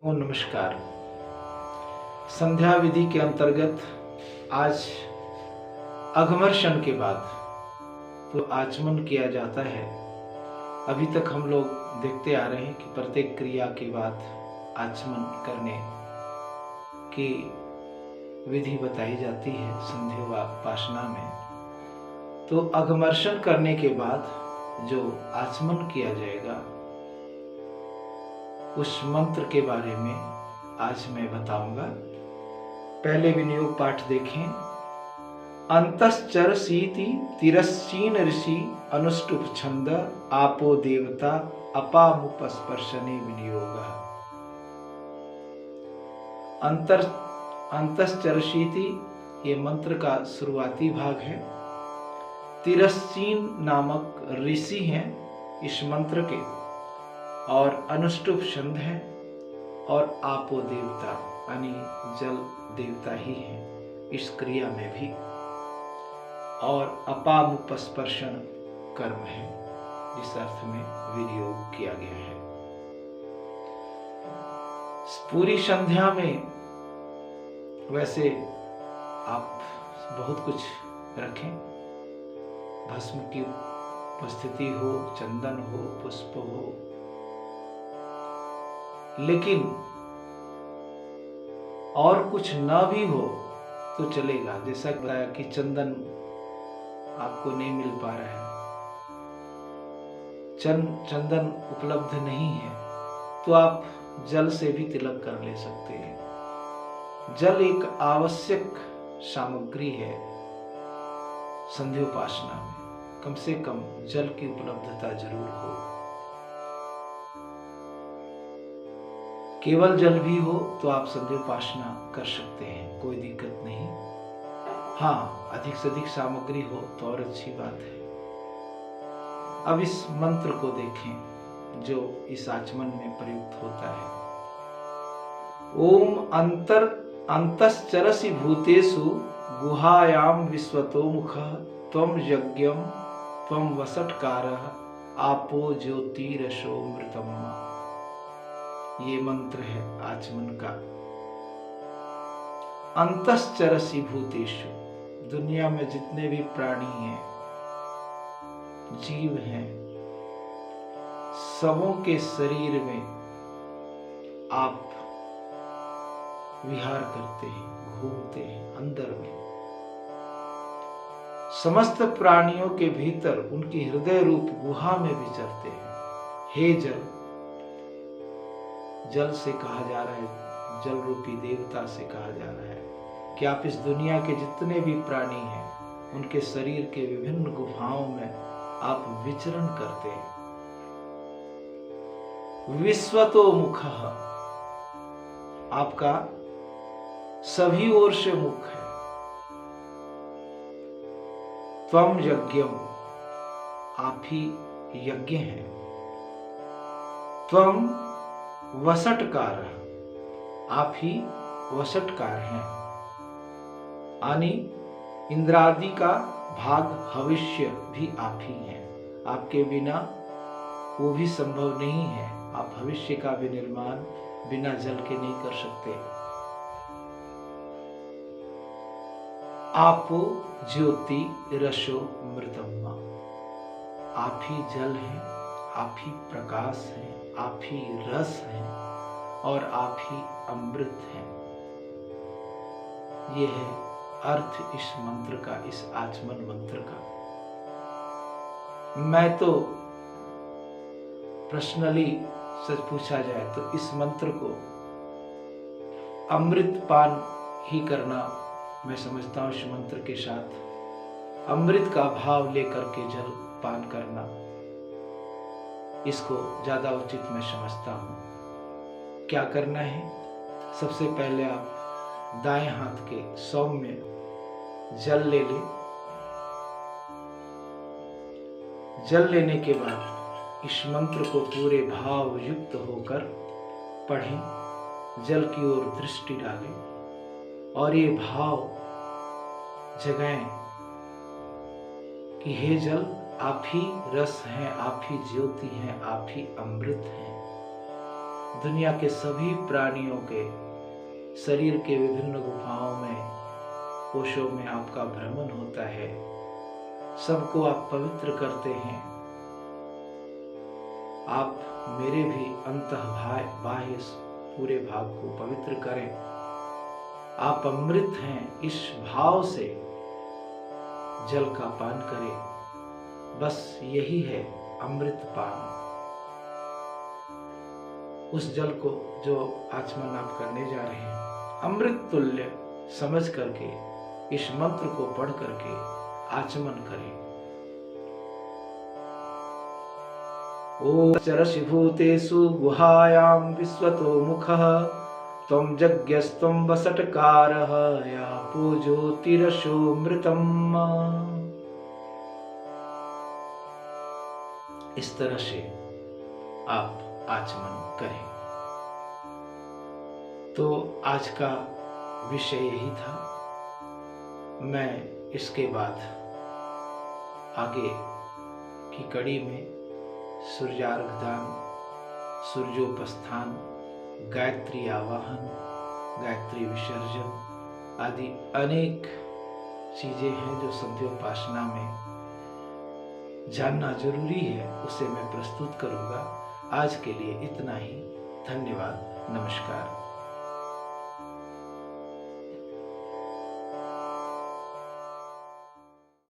ओ नमस्कार। संध्या विधि के अंतर्गत आज अघमर्षण के बाद तो आचमन किया जाता है। अभी तक हम लोग देखते आ रहे हैं कि प्रत्येक क्रिया के बाद आचमन करने की विधि बताई जाती है संध्योपासना में। तो अघमर्षण करने के बाद जो आचमन किया जाएगा उस मंत्र के बारे में आज मैं बताऊंगा। पहले विनियोग पाठ देखें। अंतश्चरसीति तिरश्चीन ऋषि अनुष्टुप छंद आपो देवता अपामुपस्पर्शने विनियोग। अंतश्चरसीति ये मंत्र का शुरुआती भाग है। तिरश्चीन नामक ऋषि हैं इस मंत्र के, और अनुष्टुप छंद है, और आपो देवता यानी जल देवता ही है इस क्रिया में भी, और अपामुपस्पर्शन कर्म है इस अर्थ में विनियोग किया गया है। पूरी संध्या में वैसे आप बहुत कुछ रखें, भस्म की उपस्थिति हो, चंदन हो, पुष्प हो, लेकिन और कुछ ना भी हो तो चलेगा। जैसा कि चंदन आपको नहीं मिल पा रहा है, चंदन उपलब्ध नहीं है, तो आप जल से भी तिलक कर ले सकते हैं। जल एक आवश्यक सामग्री है संध्योपासना में। कम से कम जल की उपलब्धता जरूर हो। केवल जल भी हो तो आप संध्योपासना कर सकते हैं, कोई दिक्कत नहीं। हाँ, अधिक से अधिक सामग्री हो तो और अच्छी बात है। अब इस मंत्र को देखें जो इस आचमन में प्रयुक्त होता है। ओम अंतश्चरसि भूतेषु गुहायाम विश्वतोमुख त्वं यज्ञम त्वं वसटकारः आपो ज्योतिरसोमृतम्। ये मंत्र है आचमन का। अंतश्चरसि भूतेषु, दुनिया में जितने भी प्राणी हैं, जीव हैं, सबों के शरीर में आप विहार करते हैं, घूमते हैं अंदर में। समस्त प्राणियों के भीतर उनकी हृदय रूप गुहा में विचरते हैं। हे जल, जल से कहा जा रहा है, जल रूपी देवता से कहा जा रहा है कि आप इस दुनिया के जितने भी प्राणी हैं उनके शरीर के विभिन्न गुफाओं में आप विचरण करते हैं। विश्वतोमुखः, आपका सभी ओर से मुख है। त्वं यज्ञम, आप ही यज्ञ हैं। त्वं वसटकार, आप ही वसटकार हैं। यानी इंद्रादि का भाग भविष्य भी आप ही हैं। आपके बिना वो भी संभव नहीं है। आप भविष्य का भी निर्माण बिना जल के नहीं कर सकते। आपो ज्योति रसो मृतम्मा, आप ही जल हैं, आप ही प्रकाश हैं, आप ही रस हैं, और आप ही अमृत हैं। ये है अर्थ इस मंत्र का, इस आचमन मंत्र का। मैं तो पर्सनली सच पूछा जाए तो इस मंत्र को अमृत पान ही करना मैं समझता हूँ। इस मंत्र के साथ अमृत का भाव लेकर के जल पान करना, इसको ज्यादा उचित मैं समझता हूँ। क्या करना है? सबसे पहले आप दाएं हाथ के सौम में जल ले लें। जल लेने के बाद इस मंत्र को पूरे भाव युक्त होकर पढ़ें। जल की ओर दृष्टि डालें और ये भाव जगाएं कि हे जल, आप ही रस हैं, आप ही ज्योति हैं, आप ही अमृत हैं। दुनिया के सभी प्राणियों के शरीर के विभिन्न गुफाओं में, कोशों में आपका भ्रमण होता है। सबको आप पवित्र करते हैं। आप मेरे भी अंतः बाह्य पूरे भाग को पवित्र करें। आप अमृत हैं, इस भाव से जल का पान करें। बस यही है अमृत पान। उस जल को जो आचमन आप करने जा रहे हैं, अमृत तुल्य समझ करके इस मंत्र को पढ़ करके आचमन करें। ओम चरशिभूतेषु गुहायां विश्वतो मुखः त्वं यज्ञस्त्वं वसटकारः या पूजोतिरसोऽमृतम्। इस तरह से आप आचमन करें। तो आज का विषय यही था। मैं इसके बाद आगे की कड़ी में सूर्यार्घदान, सूर्योपस्थान, गायत्री आवाहन, गायत्री विसर्जन आदि अनेक चीजें हैं जो संध्योपासना में जानना जरूरी है, उसे मैं प्रस्तुत करूंगा। आज के लिए इतना ही। धन्यवाद। नमस्कार।